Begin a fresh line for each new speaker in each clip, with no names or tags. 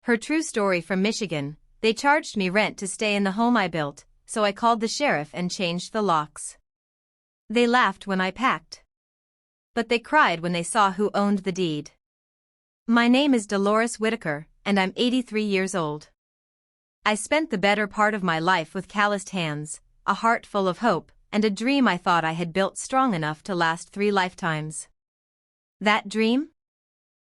Her true story from Michigan. They charged me rent to stay in the home I built, so I called the sheriff and changed the locks. They laughed when I packed. But they cried when they saw who owned the deed. My name is Delores Whitaker, and I'm 83 years old. I spent the better part of my life with calloused hands, a heart full of hope, and a dream I thought I had built strong enough to last 3 lifetimes. That dream?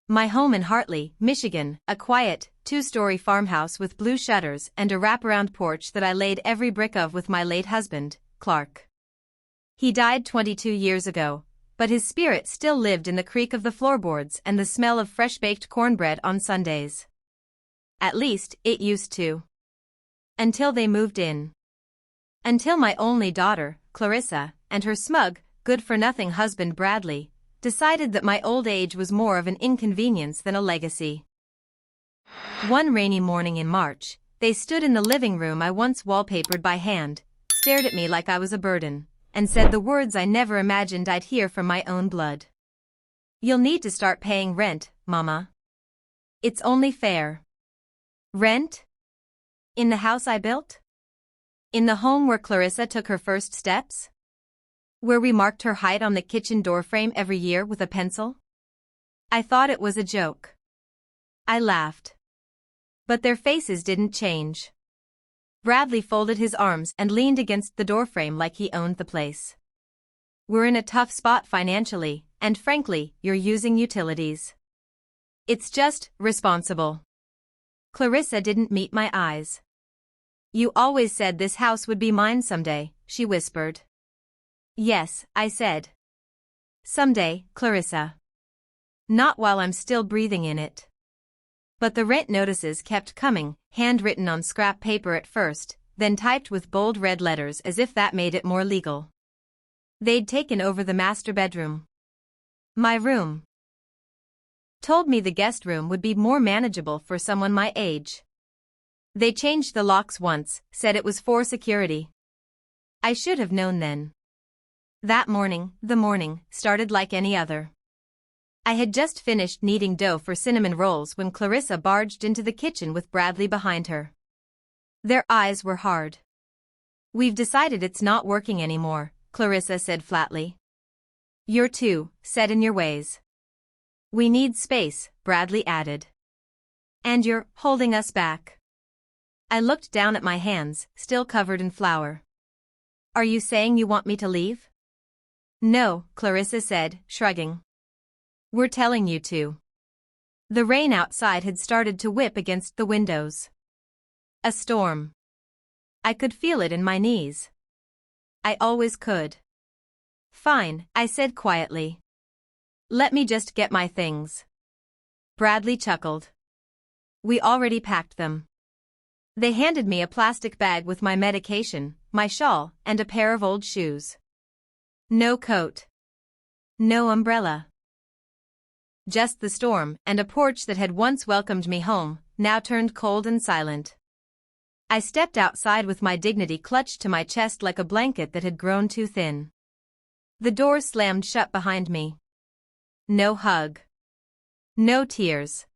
My home in Hartley, Michigan, a quiet, 2-story farmhouse with blue shutters and a wraparound porch that I laid every brick of with my late husband, Clark. He died 22 years ago, but his spirit still lived in the creak of the floorboards and the smell of fresh-baked cornbread on Sundays. At least, it used to. Until they moved in. Until my only daughter, Clarissa, and her smug, good-for-nothing husband Bradley, decided that my old age was more of an inconvenience than a legacy. One rainy morning in March, they stood in the living room I once wallpapered by hand, stared at me like I was a burden, and said the words I never imagined I'd hear from my own blood. "You'll need to start paying rent, Mama. It's only fair." Rent? In the house I built? In the home where Clarissa took her first steps? Where we marked her height on the kitchen doorframe every year with a pencil? I thought it was a joke. I laughed. But their faces didn't change. Bradley folded his arms and leaned against the doorframe like he owned the place. "We're in a tough spot financially, and frankly, you're using utilities. It's just responsible." Clarissa didn't meet my eyes. "You always said this house would be mine someday," she whispered. "Yes," I said. "Someday, Clarissa. Not while I'm still breathing in it." But the rent notices kept coming, handwritten on scrap paper at first, then typed with bold red letters as if that made it more legal. They'd taken over the master bedroom. My room. Told me the guest room would be more manageable for someone my age. They changed the locks once, said it was for security. I should have known then. That morning, the morning, started like any other. I had just finished kneading dough for cinnamon rolls when Clarissa barged into the kitchen with Bradley behind her. Their eyes were hard. "We've decided it's not working anymore," Clarissa said flatly. "You're too set in your ways." "We need space," Bradley added. "And you're holding us back." I looked down at my hands, still covered in flour. "Are you saying you want me to leave?" "No," Clarissa said, shrugging. "We're telling you to." The rain outside had started to whip against the windows. A storm. I could feel it in my knees. I always could. "Fine," I said quietly. "Let me just get my things." Bradley chuckled. "We already packed them." They handed me a plastic bag with my medication, my shawl, and a pair of old shoes. No coat. No umbrella. Just the storm and a porch that had once welcomed me home, now turned cold and silent. I stepped outside with my dignity clutched to my chest like a blanket that had grown too thin. The doors slammed shut behind me. No hug. No tears.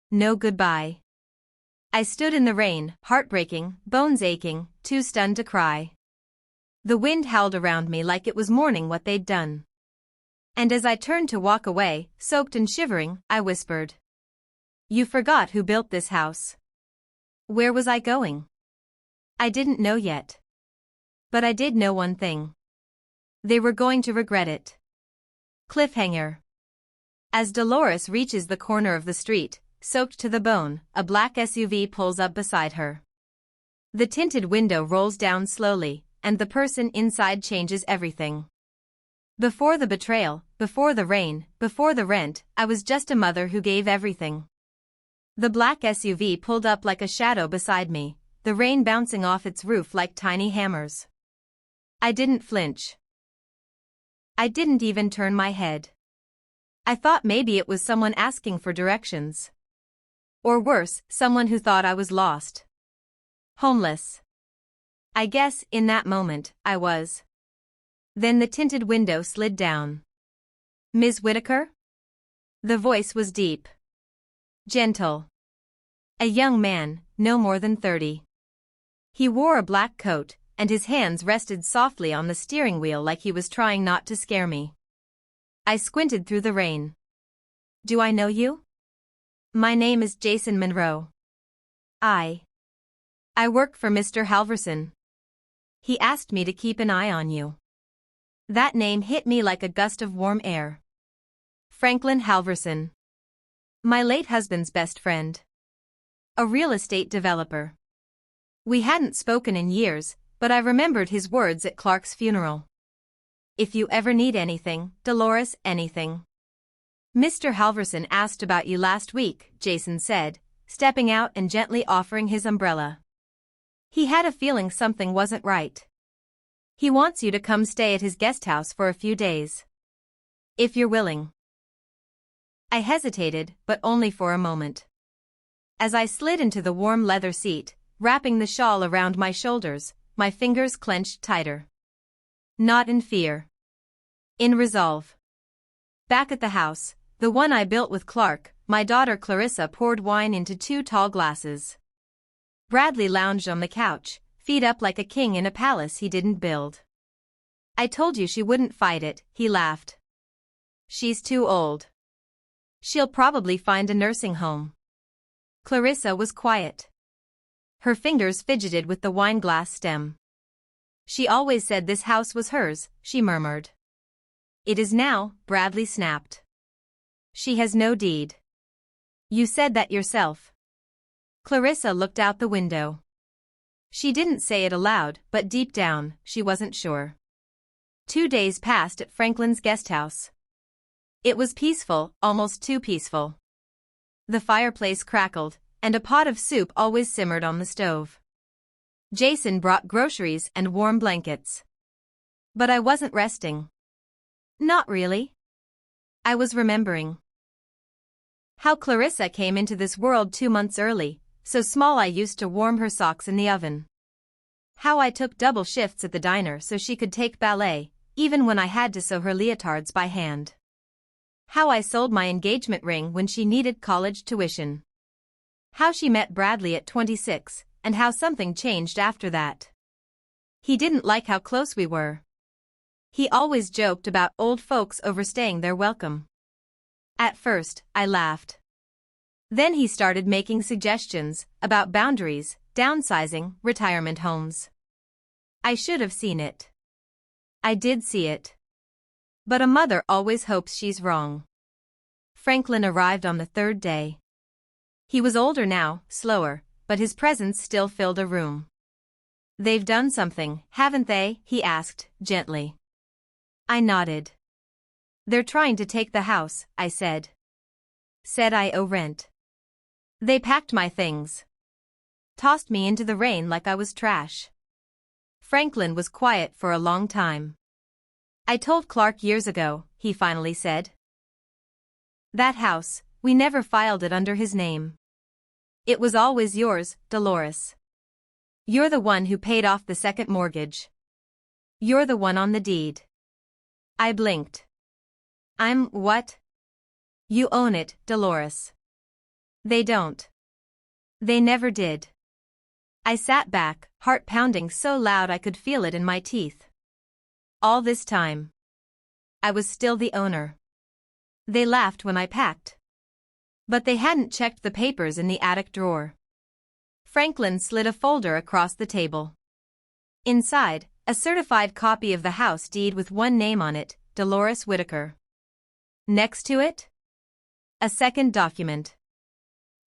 No goodbye. I stood in the rain, heartbreaking, bones aching, too stunned to cry. The wind howled around me like it was mourning what they'd done. And as I turned to walk away, soaked and shivering, I whispered, "You forgot who built this house." Where was I going? I didn't know yet. But I did know one thing. They were going to regret it. Cliffhanger. As Delores reaches the corner of the street, soaked to the bone, a black SUV pulls up beside her. The tinted window rolls down slowly, and the person inside changes everything. Before the betrayal, before the rain, before the rent, I was just a mother who gave everything. The black SUV pulled up like a shadow beside me, the rain bouncing off its roof like tiny hammers. I didn't flinch. I didn't even turn my head. I thought maybe it was someone asking for directions. Or worse, someone who thought I was lost. Homeless. I guess, in that moment, I was. Then the tinted window slid down. "Ms. Whitaker?" The voice was deep. Gentle. A young man, no more than 30. He wore a black coat, and his hands rested softly on the steering wheel like he was trying not to scare me. I squinted through the rain. Do I know you? My name is Jason Monroe. I work for Mr. Halverson. He asked me to keep an eye on you. That name hit me like a gust of warm air. Franklin Halverson. My late husband's best friend. A real estate developer. We hadn't spoken in years, but I remembered his words at Clark's funeral. If you ever need anything, Delores, anything. Mr. Halverson asked about you last week, Jason said, stepping out and gently offering his umbrella. He had a feeling something wasn't right. He wants you to come stay at his guest house for a few days. If you're willing. I hesitated, but only for a moment. As I slid into the warm leather seat, wrapping the shawl around my shoulders, my fingers clenched tighter. Not in fear. In resolve. Back at the house, the one I built with Clark, my daughter Clarissa poured wine into 2 tall glasses. Bradley lounged on the couch, feet up like a king in a palace he didn't build. I told you she wouldn't fight it, he laughed. She's too old. She'll probably find a nursing home. Clarissa was quiet. Her fingers fidgeted with the wine glass stem. She always said this house was hers, she murmured. It is now, Bradley snapped. She has no deed. You said that yourself. Clarissa looked out the window. She didn't say it aloud, but deep down, she wasn't sure. 2 days passed at Franklin's guest house. It was peaceful, almost too peaceful. The fireplace crackled, and a pot of soup always simmered on the stove. Jason brought groceries and warm blankets. But I wasn't resting. Not really. I was remembering how Clarissa came into this world 2 months early, so small I used to warm her socks in the oven. How I took double shifts at the diner so she could take ballet, even when I had to sew her leotards by hand. How I sold my engagement ring when she needed college tuition. How she met Bradley at 26, and how something changed after that. He didn't like how close we were. He always joked about old folks overstaying their welcome. At first, I laughed. Then he started making suggestions about boundaries, downsizing, retirement homes. I should have seen it. I did see it. But a mother always hopes she's wrong. Franklin arrived on the 3rd day. He was older now, slower, but his presence still filled a room. They've done something, haven't they? He asked, gently. I nodded. They're trying to take the house, I said. Said I owe rent. They packed my things. Tossed me into the rain like I was trash. Franklin was quiet for a long time. I told Clark years ago, he finally said. That house, we never filed it under his name. It was always yours, Delores. You're the one who paid off the second mortgage. You're the one on the deed. I blinked. I'm what? You own it, Delores. They don't. They never did. I sat back, heart pounding so loud I could feel it in my teeth. All this time, I was still the owner. They laughed when I packed. But they hadn't checked the papers in the attic drawer. Franklin slid a folder across the table. Inside, a certified copy of the house deed with one name on it, Delores Whitaker. Next to it? A second document.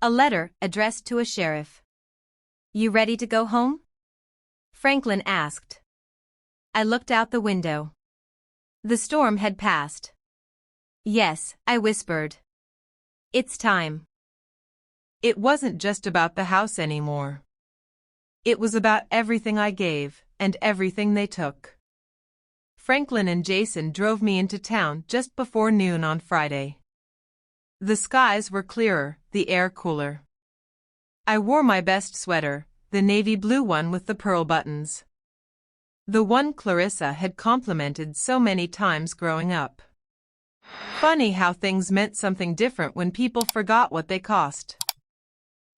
A letter addressed to a sheriff. You ready to go home? Franklin asked. I looked out the window. The storm had passed. Yes, I whispered. It's time. It wasn't just about the house anymore. It was about everything I gave, and everything they took. Franklin and Jason drove me into town just before noon on Friday. The skies were clearer, the air cooler. I wore my best sweater, the navy blue one with the pearl buttons. The one Clarissa had complimented so many times growing up. Funny how things meant something different when people forgot what they cost.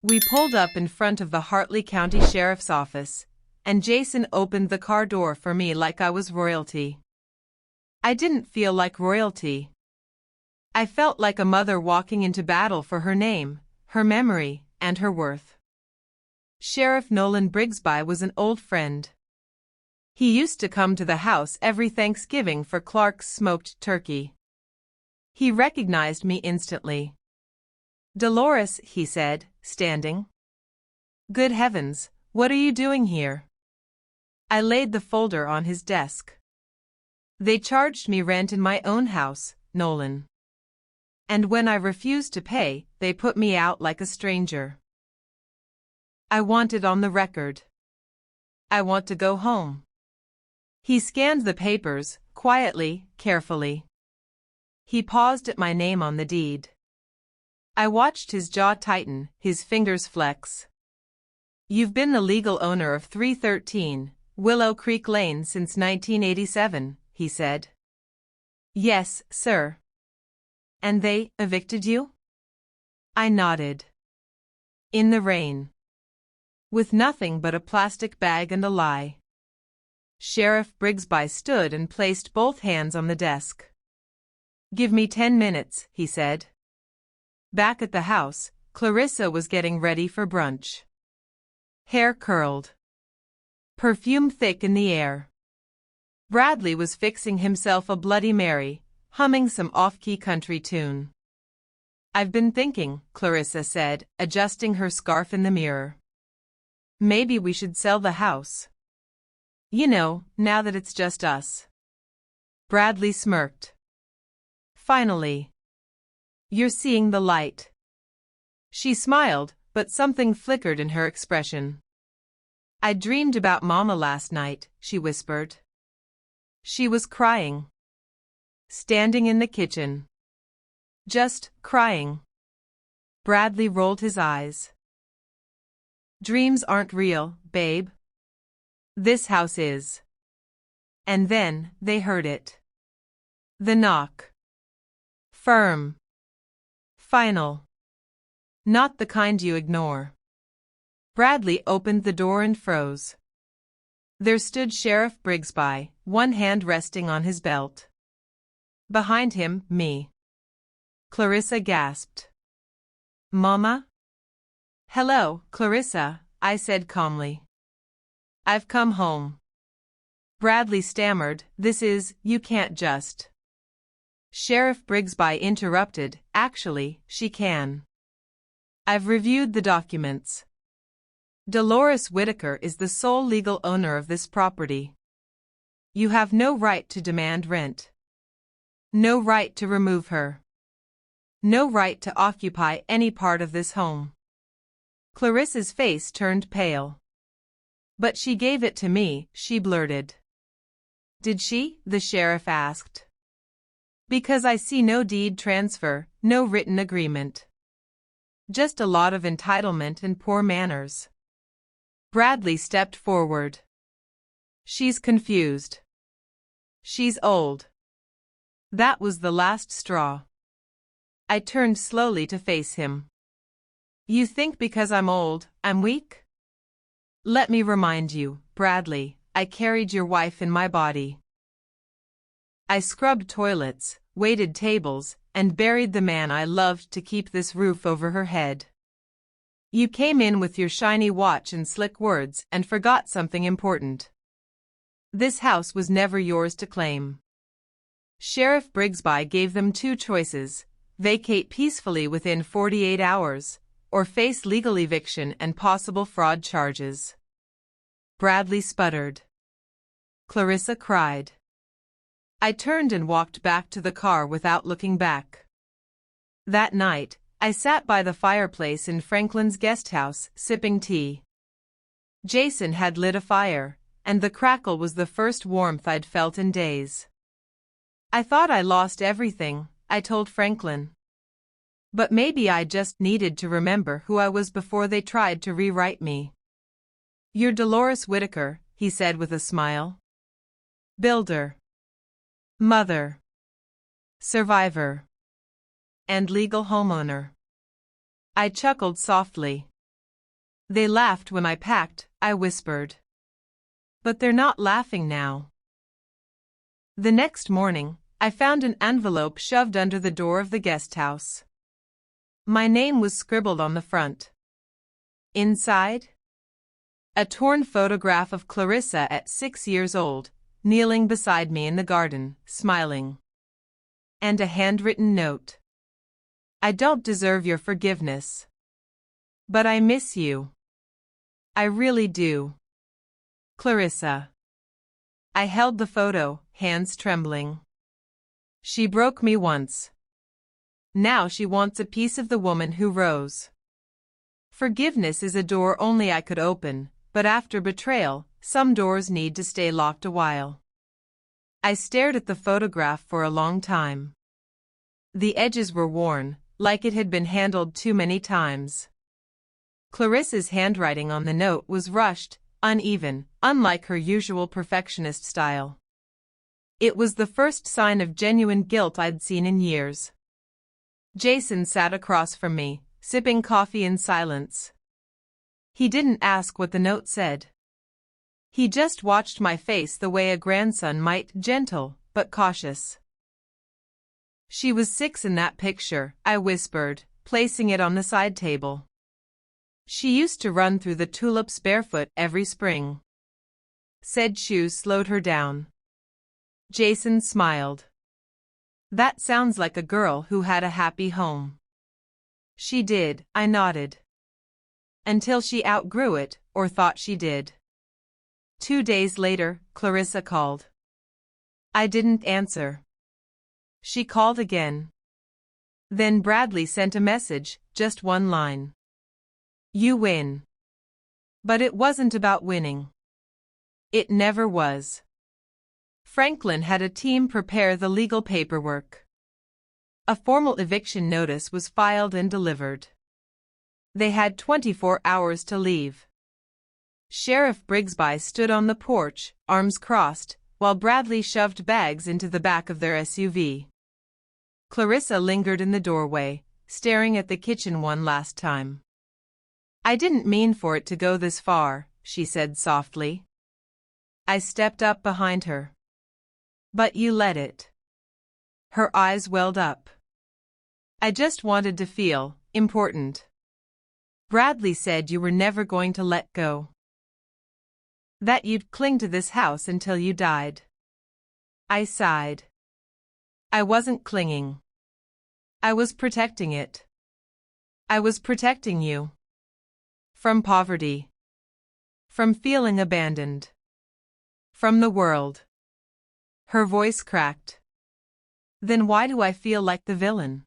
We pulled up in front of the Hartley County Sheriff's Office, and Jason opened the car door for me like I was royalty. I didn't feel like royalty. I felt like a mother walking into battle for her name, her memory, and her worth. Sheriff Nolan Brigsby was an old friend. He used to come to the house every Thanksgiving for Clark's smoked turkey. He recognized me instantly. "Delores," he said, standing. "Good heavens, what are you doing here?" I laid the folder on his desk. "They charged me rent in my own house, Nolan. And when I refused to pay, they put me out like a stranger. I want it on the record. I want to go home." He scanned the papers, quietly, carefully. He paused at my name on the deed. I watched his jaw tighten, his fingers flex. "You've been the legal owner of 313 Willow Creek Lane since 1987, he said. "Yes, sir." "And they evicted you?" I nodded. "In the rain. With nothing but a plastic bag and a lie." Sheriff Brigsby stood and placed both hands on the desk. "Give me 10 minutes, he said. Back at the house, Clarissa was getting ready for brunch. Hair curled. Perfume thick in the air. Bradley was fixing himself a Bloody Mary, humming some off-key country tune. "I've been thinking," Clarissa said, adjusting her scarf in the mirror. "Maybe we should sell the house. You know, now that it's just us." Bradley smirked. "Finally. You're seeing the light." She smiled, but something flickered in her expression. "I dreamed about Mama last night," she whispered. She was crying. Standing in the kitchen. Just crying. Bradley rolled his eyes. "Dreams aren't real, babe. This house is." And then they heard it. The knock. Firm. Final. Not the kind you ignore. Bradley opened the door and froze. There stood Sheriff Brigsby, one hand resting on his belt. Behind him, me. Clarissa gasped. "Mama?" "Hello, Clarissa," I said calmly. "I've come home." Bradley stammered, "You can't just." Sheriff Brigsby interrupted, "Actually, she can. I've reviewed the documents. Delores Whitaker is the sole legal owner of this property. You have no right to demand rent. No right to remove her. No right to occupy any part of this home." Clarissa's face turned pale. "But she gave it to me," she blurted. "Did she?" the sheriff asked. "Because I see no deed transfer, no written agreement. Just a lot of entitlement and poor manners." Bradley stepped forward. "She's confused. She's old." That was the last straw. I turned slowly to face him. "You think because I'm old, I'm weak? Let me remind you, Bradley, I carried your wife in my body. I scrubbed toilets, waited tables, and buried the man I loved to keep this roof over her head. You came in with your shiny watch and slick words and forgot something important. This house was never yours to claim." Sheriff Brigsby gave them two choices: vacate peacefully within 48 hours, or face legal eviction and possible fraud charges. Bradley sputtered. Clarissa cried. I turned and walked back to the car without looking back. That night, I sat by the fireplace in Franklin's guest house, sipping tea. Jason had lit a fire, and the crackle was the first warmth I'd felt in days. "I thought I lost everything," I told Franklin. "But maybe I just needed to remember who I was before they tried to rewrite me." "You're Delores Whitaker," he said with a smile. "Builder. Mother. Survivor. And legal homeowner." I chuckled softly. They laughed when I packed, I whispered. But they're not laughing now. The next morning, I found an envelope shoved under the door of the guest house. My name was scribbled on the front. Inside? A torn photograph of Clarissa at 6 years old, kneeling beside me in the garden, smiling. And a handwritten note. I don't deserve your forgiveness. But I miss you. I really do. Clarissa. I held the photo, hands trembling. She broke me once. Now she wants a piece of the woman who rose. Forgiveness is a door only I could open, but after betrayal, some doors need to stay locked a while. I stared at the photograph for a long time. The edges were worn, like it had been handled too many times. Clarissa's handwriting on the note was rushed, uneven, unlike her usual perfectionist style. It was the first sign of genuine guilt I'd seen in years. Jason sat across from me, sipping coffee in silence. He didn't ask what the note said. He just watched my face the way a grandson might, gentle, but cautious. She was 6 in that picture, I whispered, placing it on the side table. She used to run through the tulips barefoot every spring. Said shoes slowed her down. Jason smiled. That sounds like a girl who had a happy home. She did, I nodded. Until she outgrew it, or thought she did. 2 days later, Clarissa called. I didn't answer. She called again. Then Bradley sent a message, just one line. You win. But it wasn't about winning. It never was. Franklin had a team prepare the legal paperwork. A formal eviction notice was filed and delivered. They had 24 hours to leave. Sheriff Brigsby stood on the porch, arms crossed, while Bradley shoved bags into the back of their SUV. Clarissa lingered in the doorway, staring at the kitchen one last time. I didn't mean for it to go this far, she said softly. I stepped up behind her. But you let it. Her eyes welled up. I just wanted to feel important. Bradley said you were never going to let go. That you'd cling to this house until you died. I sighed. I wasn't clinging. I was protecting it. I was protecting you. From poverty. From feeling abandoned. From the world. Her voice cracked. Then why do I feel like the villain?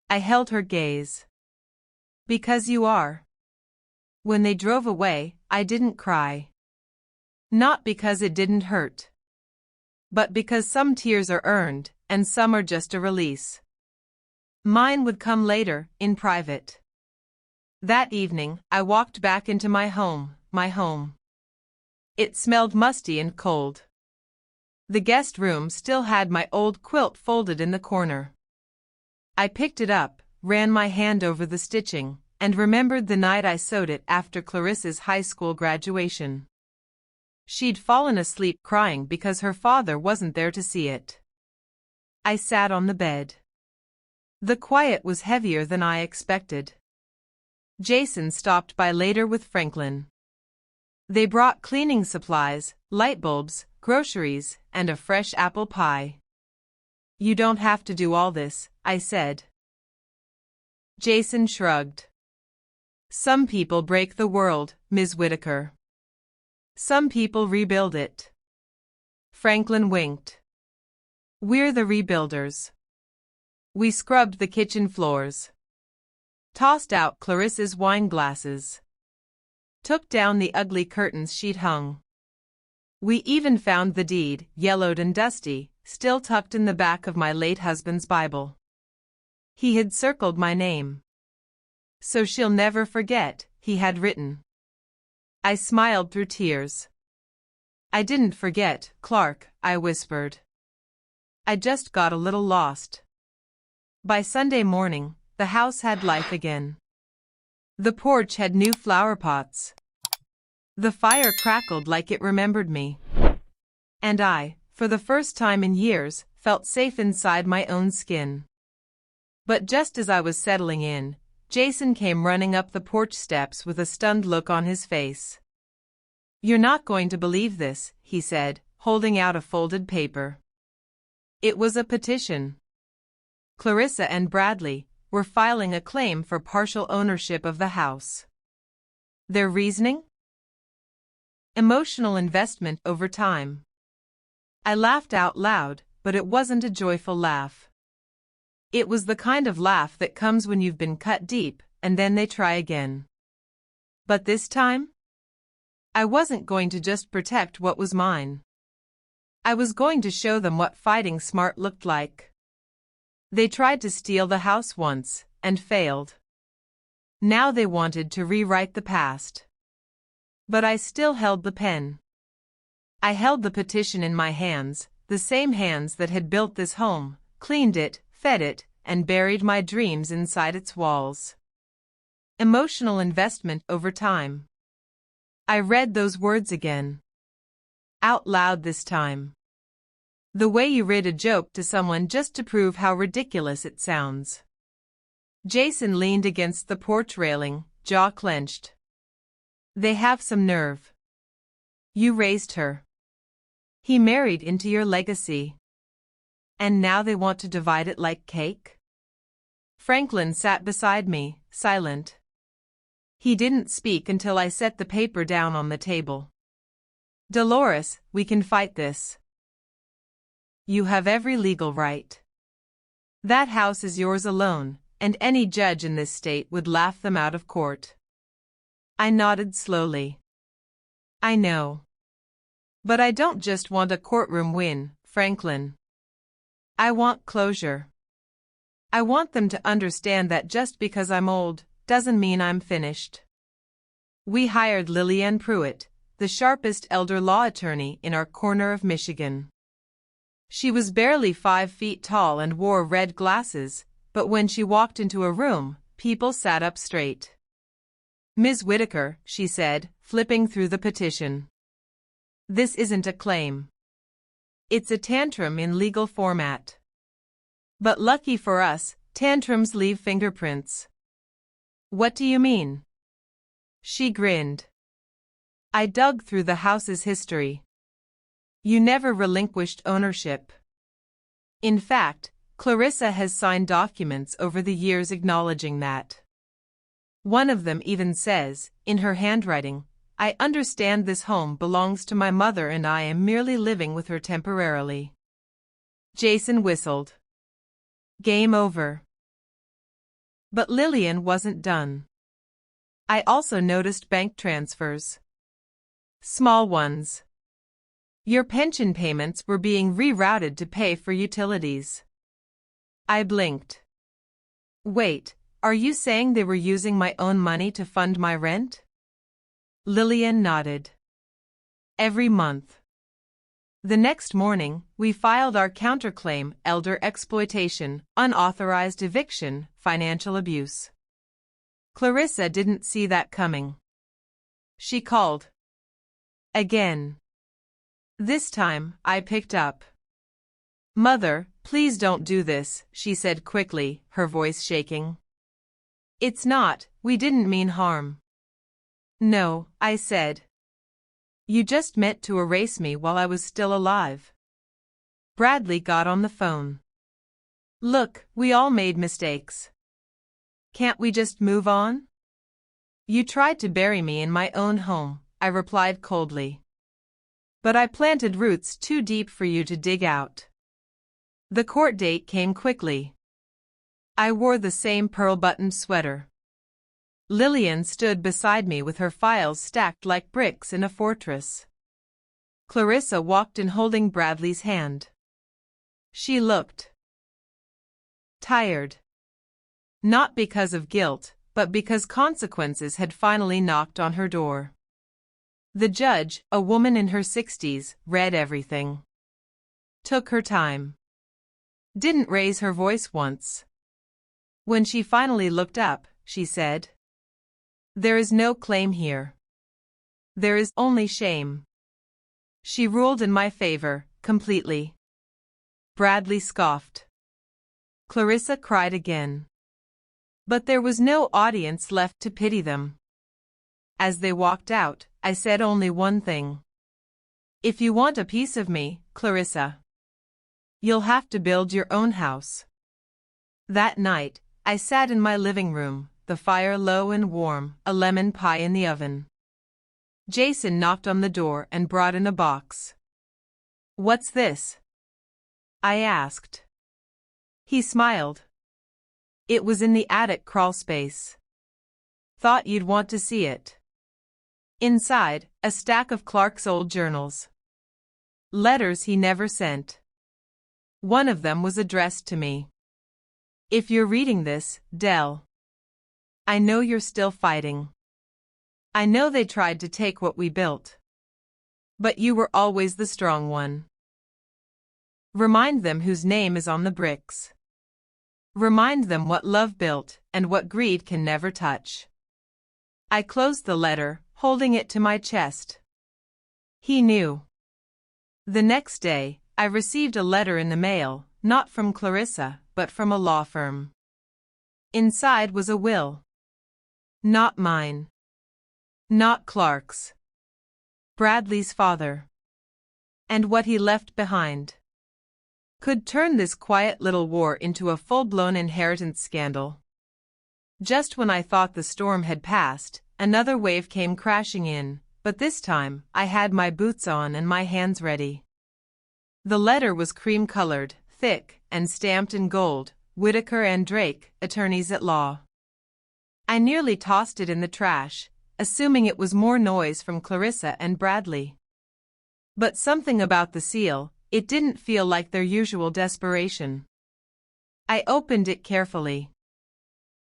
I held her gaze. Because you are. When they drove away, I didn't cry. Not because it didn't hurt. But because some tears are earned, and some are just a release. Mine would come later, in private. That evening, I walked back into my home. It smelled musty and cold. The guest room still had my old quilt folded in the corner. I picked it up, ran my hand over the stitching, and remembered the night I sewed it after Clarissa's high school graduation. She'd fallen asleep crying because her father wasn't there to see it. I sat on the bed. The quiet was heavier than I expected. Jason stopped by later with Franklin. They brought cleaning supplies, light bulbs, groceries, and a fresh apple pie. You don't have to do all this, I said. Jason shrugged. Some people break the world, Ms. Whitaker. Some people rebuild it. Franklin winked. We're the rebuilders. We scrubbed the kitchen floors. Tossed out Clarissa's wine glasses. Took down the ugly curtains she'd hung. We even found the deed, yellowed and dusty, still tucked in the back of my late husband's Bible. He had circled my name. So she'll never forget, he had written. I smiled through tears. I didn't forget, Clark, I whispered. I just got a little lost. By Sunday morning, the house had life again. The porch had new flower pots. The fire crackled like it remembered me. And I, for the first time in years, felt safe inside my own skin. But just as I was settling in, Jason came running up the porch steps with a stunned look on his face. "You're not going to believe this," he said, holding out a folded paper. It was a petition. Clarissa and Bradley were filing a claim for partial ownership of the house. Their reasoning? Emotional investment over time. I laughed out loud, but it wasn't a joyful laugh. It was the kind of laugh that comes when you've been cut deep, and then they try again. But this time, I wasn't going to just protect what was mine. I was going to show them what fighting smart looked like. They tried to steal the house once, and failed. Now they wanted to rewrite the past. But I still held the pen. I held the petition in my hands, the same hands that had built this home, cleaned it, fed it, and buried my dreams inside its walls. Emotional investment over time. I read those words again. Out loud this time. The way you read a joke to someone just to prove how ridiculous it sounds. Jason leaned against the porch railing, jaw clenched. "They have some nerve. You raised her. He married into your legacy. And now they want to divide it like cake?" Franklin sat beside me, silent. He didn't speak until I set the paper down on the table. "Delores, we can fight this. You have every legal right. That house is yours alone, and any judge in this state would laugh them out of court." I nodded slowly. "I know. But I don't just want a courtroom win, Franklin. I want closure. I want them to understand that just because I'm old, doesn't mean I'm finished." We hired Lillian Pruitt, the sharpest elder law attorney in our corner of Michigan. She was barely 5 feet tall and wore red glasses, but when she walked into a room, people sat up straight. "Ms. Whitaker," she said, flipping through the petition. "This isn't a claim. It's a tantrum in legal format. But lucky for us, tantrums leave fingerprints." "What do you mean?" She grinned. "I dug through the house's history. You never relinquished ownership. In fact, Clarissa has signed documents over the years acknowledging that. One of them even says, in her handwriting, 'I understand this home belongs to my mother and I am merely living with her temporarily.'" Jason whistled. "Game over." But Lillian wasn't done. I also noticed bank transfers. Small ones. "Your pension payments were being rerouted to pay for utilities." I blinked. "Wait, are you saying they were using my own money to fund my rent?" Lillian nodded. "Every month." The next morning, we filed our counterclaim: elder exploitation, unauthorized eviction, financial abuse. Clarissa didn't see that coming. She called. Again. This time, I picked up. "Mother, please don't do this," she said quickly, her voice shaking. "It's not, we didn't mean harm." "No," I said. "You just meant to erase me while I was still alive." Bradley got on the phone. "Look, we all made mistakes. Can't we just move on?" "You tried to bury me in my own home," I replied coldly. "But I planted roots too deep for you to dig out." The court date came quickly. I wore the same pearl-buttoned sweater. Lillian stood beside me with her files stacked like bricks in a fortress. Clarissa walked in holding Bradley's hand. She looked tired. Not because of guilt, but because consequences had finally knocked on her door. The judge, a woman in her 60s, read everything. Took her time. Didn't raise her voice once. When she finally looked up, she said, There is no claim here. There is only shame. She ruled in my favor, completely. Bradley scoffed. Clarissa cried again. But there was no audience left to pity them. As they walked out, I said only one thing. If you want a piece of me, Clarissa, you'll have to build your own house. That night, I sat in my living room, the fire low and warm, a lemon pie in the oven. Jason knocked on the door and brought in a box. "What's this?" I asked. He smiled. It was in the attic crawlspace. Thought you'd want to see it. Inside, a stack of Clark's old journals. Letters he never sent. One of them was addressed to me. If you're reading this, Del, I know you're still fighting. I know they tried to take what we built. But you were always the strong one. Remind them whose name is on the bricks. Remind them what love built and what greed can never touch. I closed the letter, holding it to my chest. He knew. The next day, I received a letter in the mail, not from Clarissa, but from a law firm. Inside was a will. Not mine. Not Clark's. Bradley's father. And what he left behind could turn this quiet little war into a full-blown inheritance scandal. Just when I thought the storm had passed, another wave came crashing in, but this time, I had my boots on and my hands ready. The letter was cream-colored, thick, and stamped in gold, Whitaker and Drake, attorneys at law. I nearly tossed it in the trash, assuming it was more noise from Clarissa and Bradley. But something about the seal, it didn't feel like their usual desperation. I opened it carefully.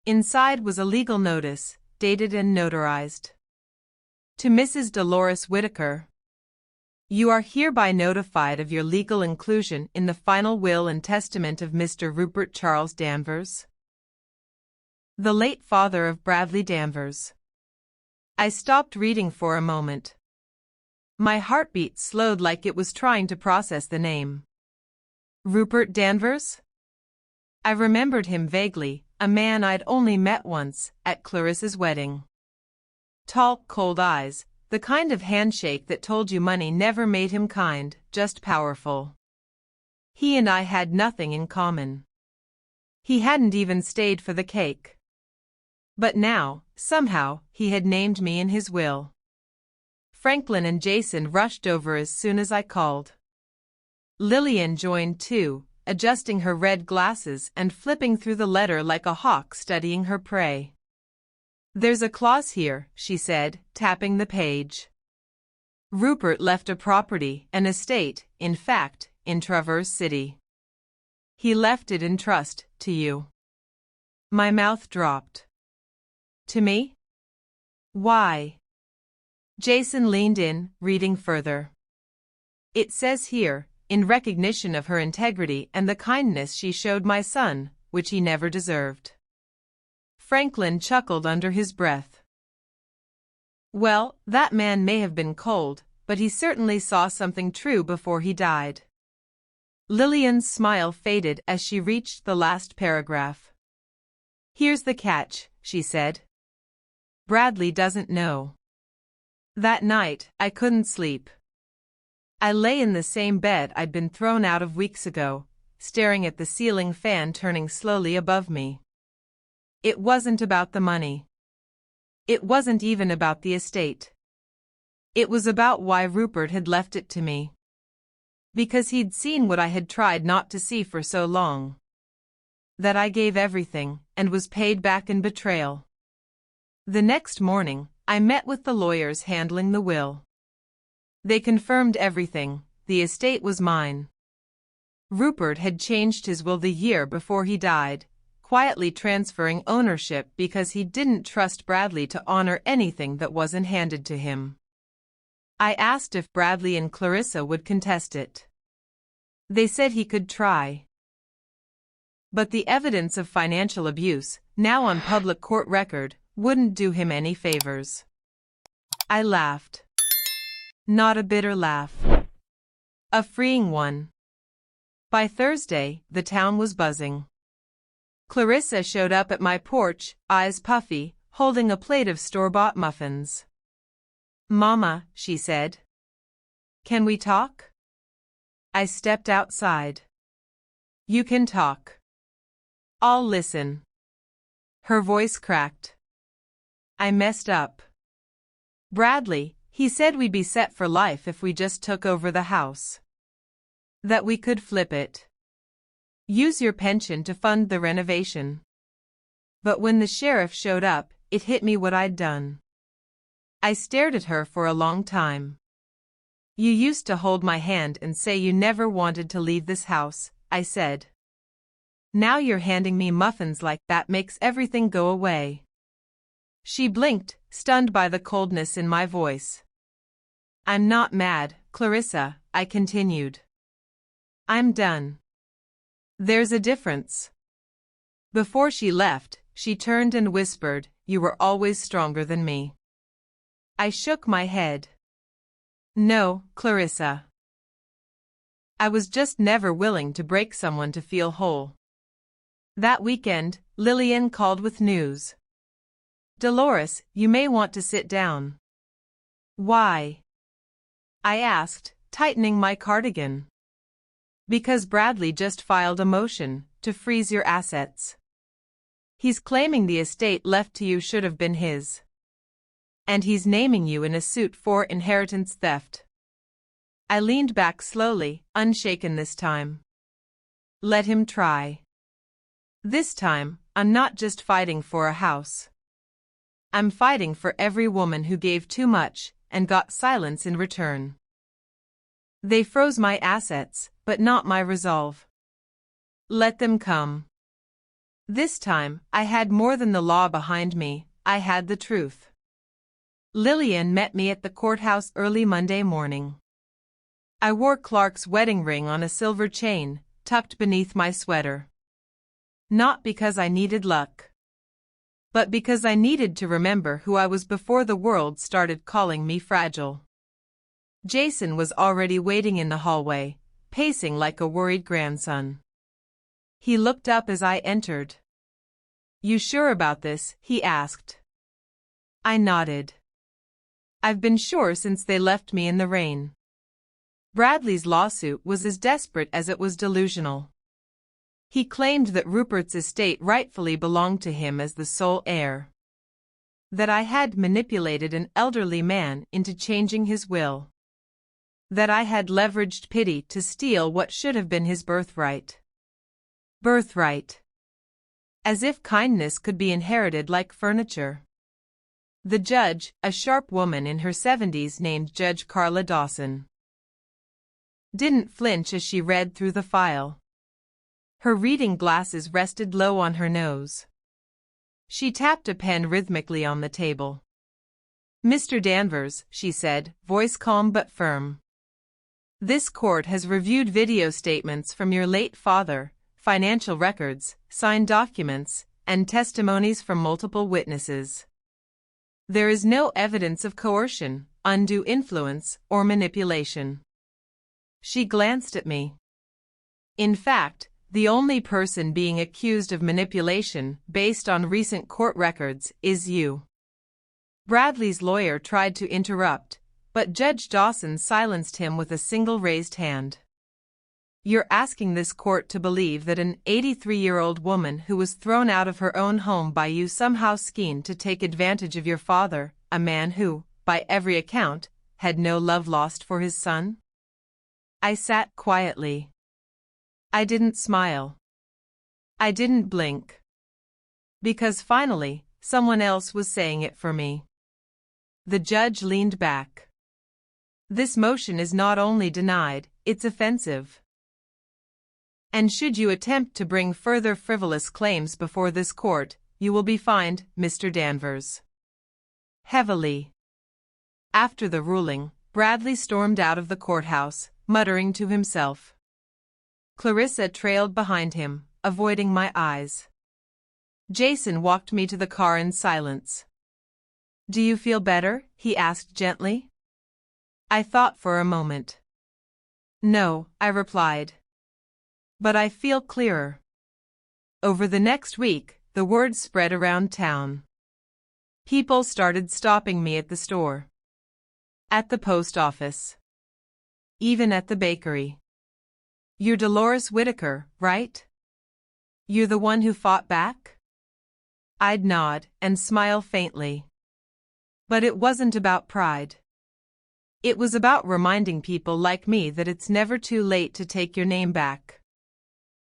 Inside was a legal notice, dated and notarized. To Mrs. Delores Whitaker. You are hereby notified of your legal inclusion in the final will and testament of Mr. Rupert Charles Danvers, the late father of Bradley Danvers. I stopped reading for a moment. My heartbeat slowed like it was trying to process the name. Rupert Danvers? I remembered him vaguely, a man I'd only met once, at Clarissa's wedding. Tall, cold eyes, the kind of handshake that told you money never made him kind, just powerful. He and I had nothing in common. He hadn't even stayed for the cake. But now, somehow, he had named me in his will. Franklin and Jason rushed over as soon as I called. Lillian joined too, adjusting her red glasses and flipping through the letter like a hawk studying her prey. There's a clause here, she said, tapping the page. Rupert left a property, an estate, in fact, in Traverse City. He left it in trust, to you. My mouth dropped. To me? Why? Jason leaned in, reading further. It says here, in recognition of her integrity and the kindness she showed my son, which he never deserved. Franklin chuckled under his breath. Well, that man may have been cold, but he certainly saw something true before he died. Lillian's smile faded as she reached the last paragraph. Here's the catch, she said. Bradley doesn't know. That night, I couldn't sleep. I lay in the same bed I'd been thrown out of weeks ago, staring at the ceiling fan turning slowly above me. It wasn't about the money. It wasn't even about the estate. It was about why Rupert had left it to me. Because he'd seen what I had tried not to see for so long. That I gave everything, and was paid back in betrayal. The next morning, I met with the lawyers handling the will. They confirmed everything, the estate was mine. Rupert had changed his will the year before he died, quietly transferring ownership because he didn't trust Bradley to honor anything that wasn't handed to him. I asked if Bradley and Clarissa would contest it. They said he could try. But the evidence of financial abuse, now on public court record, wouldn't do him any favors. I laughed. Not a bitter laugh. A freeing one. By Thursday, the town was buzzing. Clarissa showed up at my porch, eyes puffy, holding a plate of store-bought muffins. "Mama," she said. "Can we talk?" I stepped outside. "You can talk. I'll listen." Her voice cracked. "I messed up. Bradley, he said we'd be set for life if we just took over the house. That we could flip it. Use your pension to fund the renovation. But when the sheriff showed up, it hit me what I'd done." I stared at her for a long time. "You used to hold my hand and say you never wanted to leave this house," I said. "Now you're handing me muffins like that makes everything go away." She blinked, stunned by the coldness in my voice. "I'm not mad, Clarissa," I continued. "I'm done. There's a difference." Before she left, she turned and whispered, "You were always stronger than me." I shook my head. "No, Clarissa. I was just never willing to break someone to feel whole." That weekend, Lillian called with news. "Delores, you may want to sit down." "Why?" I asked, tightening my cardigan. "Because Bradley just filed a motion to freeze your assets. He's claiming the estate left to you should have been his. And he's naming you in a suit for inheritance theft." I leaned back slowly, unshaken this time. "Let him try. This time, I'm not just fighting for a house. I'm fighting for every woman who gave too much and got silence in return. They froze my assets, but not my resolve. Let them come. This time, I had more than the law behind me, I had the truth." Lillian met me at the courthouse early Monday morning. I wore Clark's wedding ring on a silver chain, tucked beneath my sweater. Not because I needed luck, but because I needed to remember who I was before the world started calling me fragile. Jason was already waiting in the hallway, pacing like a worried grandson. He looked up as I entered. "You sure about this?" he asked. I nodded. "I've been sure since they left me in the rain." Bradley's lawsuit was as desperate as it was delusional. He claimed that Rupert's estate rightfully belonged to him as the sole heir. That I had manipulated an elderly man into changing his will. That I had leveraged pity to steal what should have been his birthright. Birthright. As if kindness could be inherited like furniture. The judge, a sharp woman in her 70s named Judge Carla Dawson, didn't flinch as she read through the file. Her reading glasses rested low on her nose. She tapped a pen rhythmically on the table. "Mr. Danvers," she said, voice calm but firm. "This court has reviewed video statements from your late father, financial records, signed documents, and testimonies from multiple witnesses. There is no evidence of coercion, undue influence, or manipulation." She glanced at me. "In fact, the only person being accused of manipulation, based on recent court records, is you." Bradley's lawyer tried to interrupt, but Judge Dawson silenced him with a single raised hand. "You're asking this court to believe that an 83-year-old woman who was thrown out of her own home by you somehow schemed to take advantage of your father, a man who, by every account, had no love lost for his son?" I sat quietly. I didn't smile. I didn't blink. Because finally, someone else was saying it for me. The judge leaned back. "This motion is not only denied, it's offensive. And should you attempt to bring further frivolous claims before this court, you will be fined, Mr. Danvers." Heavily. After the ruling, Bradley stormed out of the courthouse, muttering to himself. Clarissa trailed behind him, avoiding my eyes. Jason walked me to the car in silence. Do you feel better? He asked gently. I thought for a moment. No, I replied. But I feel clearer. Over the next week, the word spread around town. People started stopping me at the store, at the post office, even at the bakery. You're Delores Whitaker, right? You're the one who fought back? I'd nod and smile faintly. But it wasn't about pride. It was about reminding people like me that it's never too late to take your name back.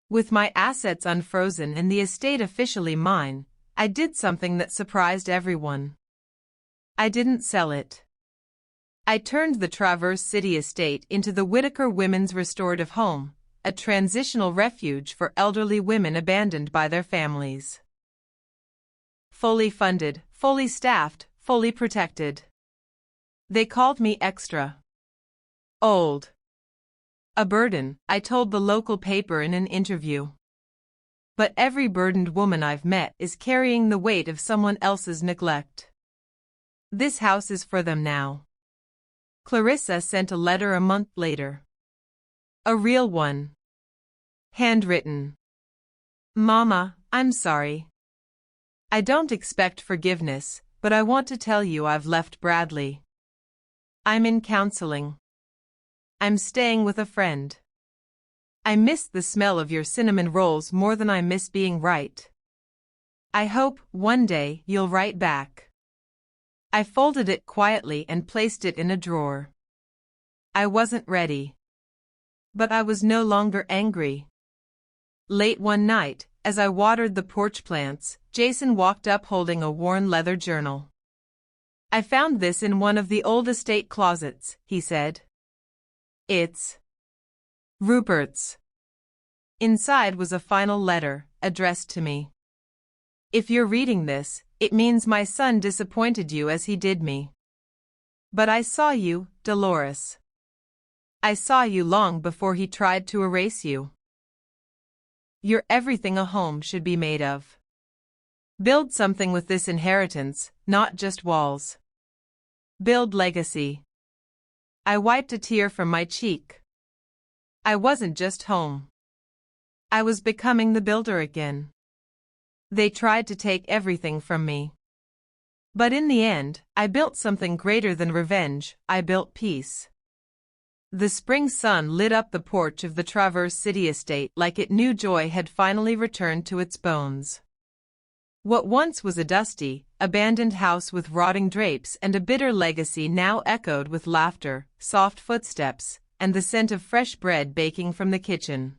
With my assets unfrozen and the estate officially mine, I did something that surprised everyone. I didn't sell it. I turned the Traverse City estate into the Whitaker Women's Restorative Home, a transitional refuge for elderly women abandoned by their families. Fully funded, fully staffed, fully protected. They called me extra. Old. A burden, I told the local paper in an interview. But every burdened woman I've met is carrying the weight of someone else's neglect. This house is for them now. Clarissa sent a letter a month later. A real one. Handwritten. Mama, I'm sorry. I don't expect forgiveness, but I want to tell you I've left Bradley. I'm in counseling. I'm staying with a friend. I miss the smell of your cinnamon rolls more than I miss being right. I hope, one day, you'll write back. I folded it quietly and placed it in a drawer. I wasn't ready. But I was no longer angry. Late one night, as I watered the porch plants, Jason walked up holding a worn leather journal. I found this in one of the old estate closets, he said. It's Rupert's. Inside was a final letter, addressed to me. If you're reading this, it means my son disappointed you as he did me. But I saw you, Delores. I saw you long before he tried to erase you. You're everything a home should be made of. Build something with this inheritance, not just walls. Build legacy. I wiped a tear from my cheek. I wasn't just home. I was becoming the builder again. They tried to take everything from me. But in the end, I built something greater than revenge. I built peace. The spring sun lit up the porch of the Traverse City estate like it knew joy had finally returned to its bones. What once was a dusty, abandoned house with rotting drapes and a bitter legacy now echoed with laughter, soft footsteps, and the scent of fresh bread baking from the kitchen.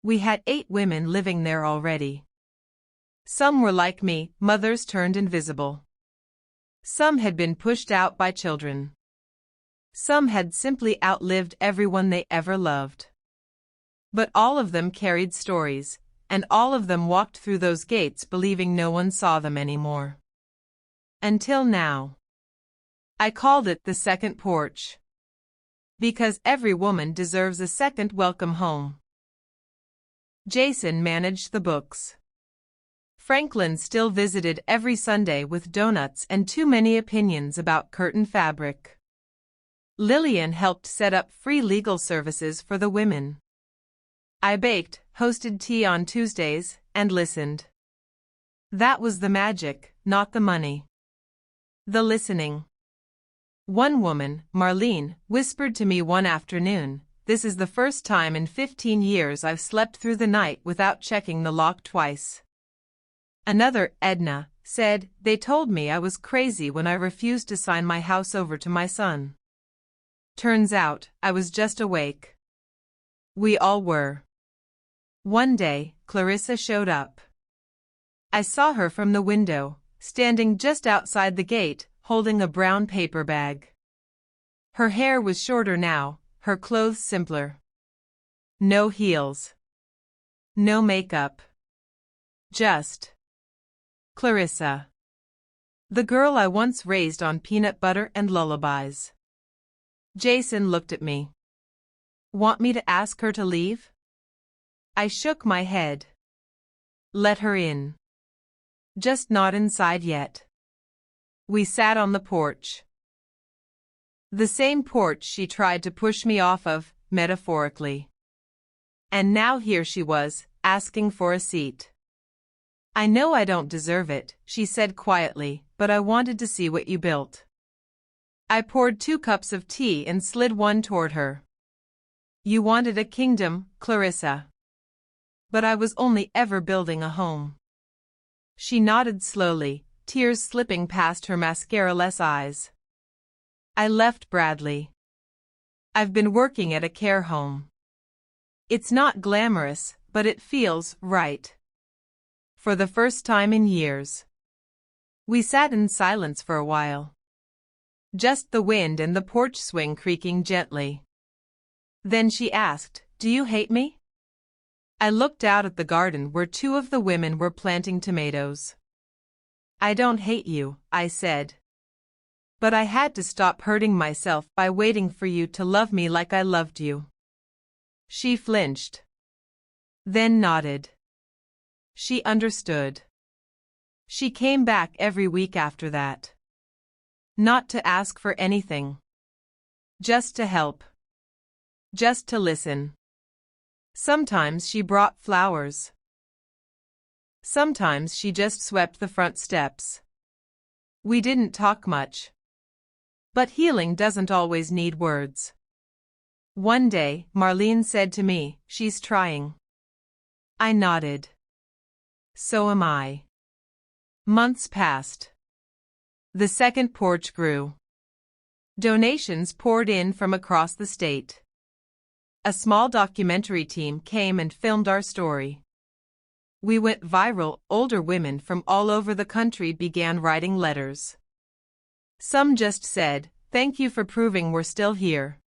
We had 8 women living there already. Some were like me, mothers turned invisible. Some had been pushed out by children. Some had simply outlived everyone they ever loved. But all of them carried stories, and all of them walked through those gates believing no one saw them anymore. Until now. I called it the second porch. Because every woman deserves a second welcome home. Jason managed the books. Franklin still visited every Sunday with donuts and too many opinions about curtain fabric. Lillian helped set up free legal services for the women. I baked, hosted tea on Tuesdays, and listened. That was the magic, not the money. The listening. One woman, Marlene, whispered to me one afternoon, "This is the first time in 15 years I've slept through the night without checking the lock twice." Another, Edna, said, "They told me I was crazy when I refused to sign my house over to my son. Turns out, I was just awake." We all were. One day, Clarissa showed up. I saw her from the window, standing just outside the gate, holding a brown paper bag. Her hair was shorter now, her clothes simpler. No heels. No makeup. Just Clarissa. The girl I once raised on peanut butter and lullabies. Jason looked at me. "Want me to ask her to leave?" I shook my head. "Let her in. Just not inside yet." We sat on the porch. The same porch she tried to push me off of, metaphorically. And now here she was, asking for a seat. I know I don't deserve it, she said quietly, but I wanted to see what you built. I poured 2 cups of tea and slid one toward her. You wanted a kingdom, Clarissa. But I was only ever building a home. She nodded slowly, tears slipping past her mascara-less eyes. I left Bradley. I've been working at a care home. It's not glamorous, but it feels right. For the first time in years. We sat in silence for a while. Just the wind and the porch swing creaking gently. Then she asked, "Do you hate me?" I looked out at the garden where 2 of the women were planting tomatoes. "I don't hate you," I said. "But I had to stop hurting myself by waiting for you to love me like I loved you." She flinched. Then nodded. She understood. She came back every week after that. Not to ask for anything. Just to help. Just to listen. Sometimes she brought flowers. Sometimes she just swept the front steps. We didn't talk much. But healing doesn't always need words. One day, Marlene said to me, "She's trying." I nodded. So am I. Months passed. The second porch grew. Donations poured in from across the state. A small documentary team came and filmed our story. We went viral. Older women from all over the country began writing letters. Some just said, "Thank you for proving we're still here."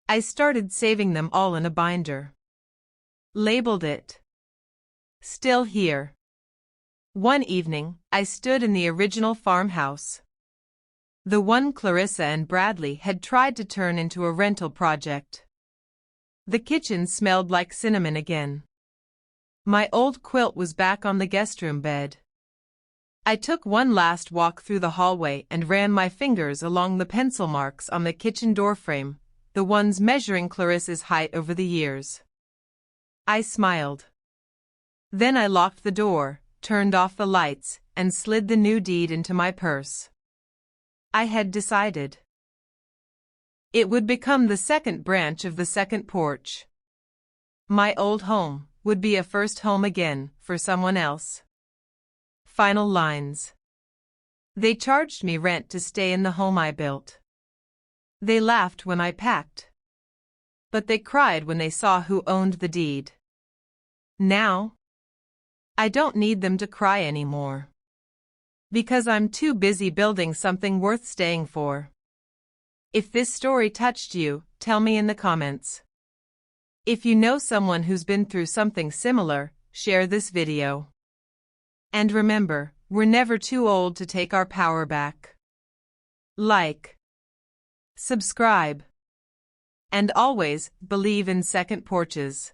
I started saving them all in a binder. Labeled it, "Still Here." One evening, I stood in the original farmhouse. The one Clarissa and Bradley had tried to turn into a rental project. The kitchen smelled like cinnamon again. My old quilt was back on the guest room bed. I took one last walk through the hallway and ran my fingers along the pencil marks on the kitchen doorframe, the ones measuring Clarissa's height over the years. I smiled. Then I locked the door, turned off the lights, and slid the new deed into my purse. I had decided. It would become the second branch of the second porch. My old home would be a first home again for someone else. Final lines. They charged me rent to stay in the home I built. They laughed when I packed. But they cried when they saw who owned the deed. Now, I don't need them to cry anymore. Because I'm too busy building something worth staying for. If this story touched you, tell me in the comments. If you know someone who's been through something similar, share this video. And remember, we're never too old to take our power back. Like, subscribe, and always believe in second porches.